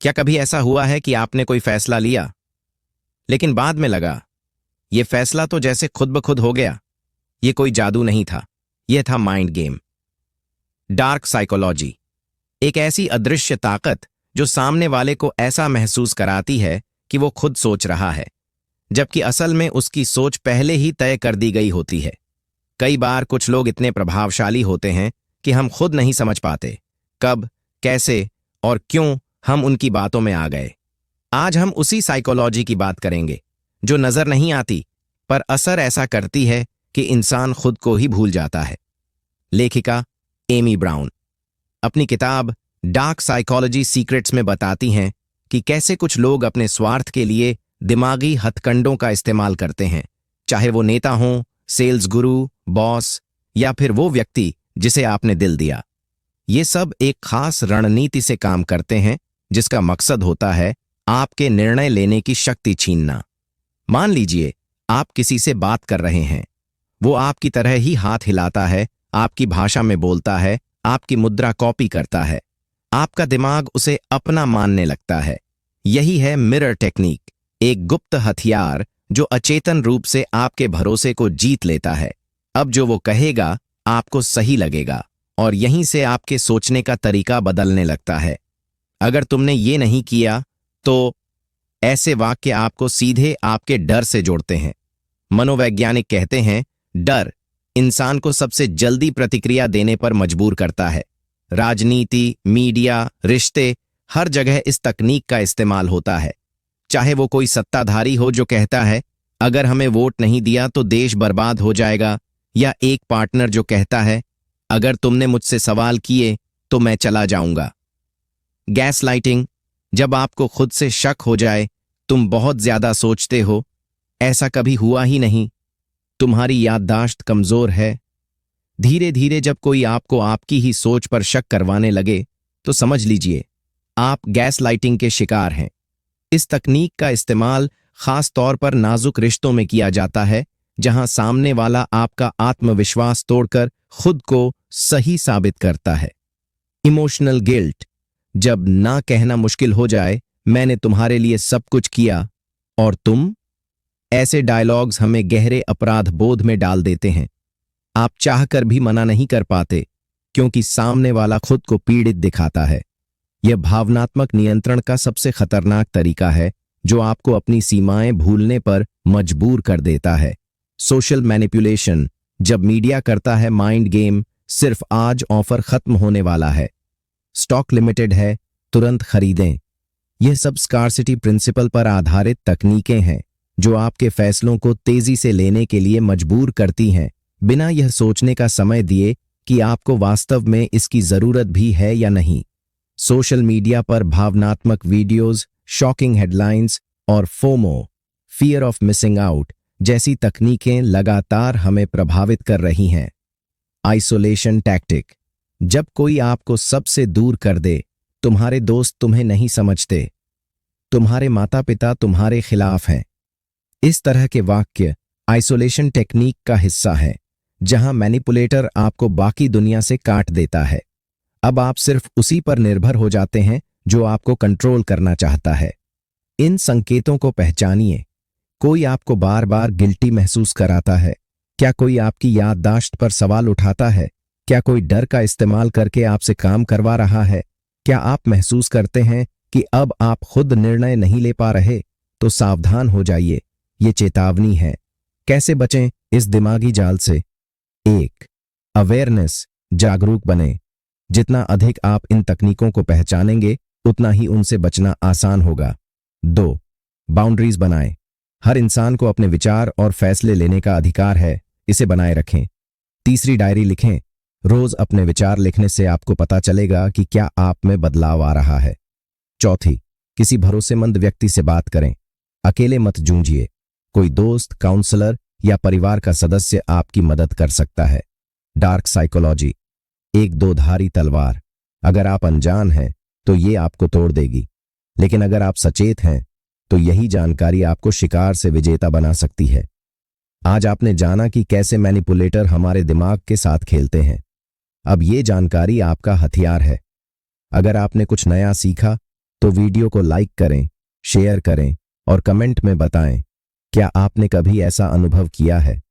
क्या कभी ऐसा हुआ है कि आपने कोई फैसला लिया लेकिन बाद में लगा ये फैसला तो जैसे खुद ब खुद हो गया? ये कोई जादू नहीं था, यह था माइंड गेम। डार्क साइकोलॉजी एक ऐसी अदृश्य ताकत जो सामने वाले को ऐसा महसूस कराती है कि वो खुद सोच रहा है, जबकि असल में उसकी सोच पहले ही तय कर दी गई होती है। कई बार कुछ लोग इतने प्रभावशाली होते हैं कि हम खुद नहीं समझ पाते कब, कैसे और क्यों हम उनकी बातों में आ गए। आज हम उसी साइकोलॉजी की बात करेंगे जो नजर नहीं आती पर असर ऐसा करती है कि इंसान खुद को ही भूल जाता है। लेखिका एमी ब्राउन अपनी किताब डार्क साइकोलॉजी सीक्रेट्स में बताती हैं कि कैसे कुछ लोग अपने स्वार्थ के लिए दिमागी हथकंडों का इस्तेमाल करते हैं, चाहे वो नेता हों, सेल्स गुरु, बॉस या फिर वो व्यक्ति जिसे आपने दिल दिया। ये सब एक खास रणनीति से काम करते हैं जिसका मकसद होता है आपके निर्णय लेने की शक्ति छीनना। मान लीजिए आप किसी से बात कर रहे हैं, वो आपकी तरह ही हाथ हिलाता है, आपकी भाषा में बोलता है, आपकी मुद्रा कॉपी करता है। आपका दिमाग उसे अपना मानने लगता है। यही है मिरर टेक्निक, एक गुप्त हथियार जो अचेतन रूप से आपके भरोसे को जीत लेता है। अब जो वो कहेगा आपको सही लगेगा और यहीं से आपके सोचने का तरीका बदलने लगता है। अगर तुमने ये नहीं किया तो ऐसे वाक्य आपको सीधे आपके डर से जोड़ते हैं। मनोवैज्ञानिक कहते हैं डर इंसान को सबसे जल्दी प्रतिक्रिया देने पर मजबूर करता है। राजनीति, मीडिया, रिश्ते, हर जगह इस तकनीक का इस्तेमाल होता है। चाहे वो कोई सत्ताधारी हो जो कहता है अगर हमें वोट नहीं दिया तो देश बर्बाद हो जाएगा, या एक पार्टनर जो कहता है अगर तुमने मुझसे सवाल किए तो मैं चला जाऊंगा। गैस लाइटिंग जब आपको खुद से शक हो जाए तुम बहुत ज्यादा सोचते हो, ऐसा कभी हुआ ही नहीं, तुम्हारी याददाश्त कमजोर है। धीरे धीरे जब कोई आपको आपकी ही सोच पर शक करवाने लगे तो समझ लीजिए आप गैस लाइटिंग के शिकार हैं। इस तकनीक का इस्तेमाल खास तौर पर नाजुक रिश्तों में किया जाता है जहां सामने वाला आपका आत्मविश्वास तोड़कर खुद को सही साबित करता है। इमोशनल गिल्ट जब ना कहना मुश्किल हो जाए, मैंने तुम्हारे लिए सब कुछ किया और तुम, ऐसे डायलॉग्स हमें गहरे अपराध बोध में डाल देते हैं। आप चाहकर भी मना नहीं कर पाते क्योंकि सामने वाला खुद को पीड़ित दिखाता है। यह भावनात्मक नियंत्रण का सबसे खतरनाक तरीका है जो आपको अपनी सीमाएं भूलने पर मजबूर कर देता है। सोशल मैनिपुलेशन जब मीडिया करता है माइंड गेम, सिर्फ आज ऑफर खत्म होने वाला है, स्टॉक लिमिटेड है, तुरंत खरीदें। यह सब स्कार्सिटी प्रिंसिपल पर आधारित तकनीकें हैं जो आपके फैसलों को तेजी से लेने के लिए मजबूर करती हैं, बिना यह सोचने का समय दिए कि आपको वास्तव में इसकी जरूरत भी है या नहीं। सोशल मीडिया पर भावनात्मक वीडियोस, शॉकिंग हेडलाइंस और FOMO, fear of missing out जैसी तकनीकें लगातार हमें प्रभावित कर रही हैं। आइसोलेशन टैक्टिक जब कोई आपको सबसे दूर कर दे, तुम्हारे दोस्त तुम्हें नहीं समझते, तुम्हारे माता पिता तुम्हारे खिलाफ हैं। इस तरह के वाक्य आइसोलेशन टेक्निक का हिस्सा है जहां मैनिपुलेटर आपको बाकी दुनिया से काट देता है। अब आप सिर्फ उसी पर निर्भर हो जाते हैं जो आपको कंट्रोल करना चाहता है। इन संकेतों को पहचानिए। कोई आपको बार बार गिल्टी महसूस कराता है? क्या कोई आपकी याददाश्त पर सवाल उठाता है? क्या कोई डर का इस्तेमाल करके आपसे काम करवा रहा है? क्या आप महसूस करते हैं कि अब आप खुद निर्णय नहीं ले पा रहे? तो सावधान हो जाइए, ये चेतावनी है। कैसे बचें इस दिमागी जाल से? 1. अवेयरनेस, जागरूक बने। जितना अधिक आप इन तकनीकों को पहचानेंगे उतना ही उनसे बचना आसान होगा। 2. बाउंड्रीज बनाएं। हर इंसान को अपने विचार और फैसले लेने का अधिकार है, इसे बनाए रखें। तीसरी डायरी लिखें। रोज अपने विचार लिखने से आपको पता चलेगा कि क्या आप में बदलाव आ रहा है। 4. किसी भरोसेमंद व्यक्ति से बात करें। अकेले मत जूझिए, कोई दोस्त, काउंसलर या परिवार का सदस्य आपकी मदद कर सकता है। डार्क साइकोलॉजी एक दो-धारी तलवार। अगर आप अनजान हैं तो ये आपको तोड़ देगी, लेकिन अगर आप सचेत हैं तो यही जानकारी आपको शिकार से विजेता बना सकती है। आज आपने जाना कि कैसे मैनिपुलेटर हमारे दिमाग के साथ खेलते हैं। अब ये जानकारी आपका हथियार है। अगर आपने कुछ नया सीखा तो वीडियो को लाइक करें, शेयर करें और कमेंट में बताएं, क्या आपने कभी ऐसा अनुभव किया है।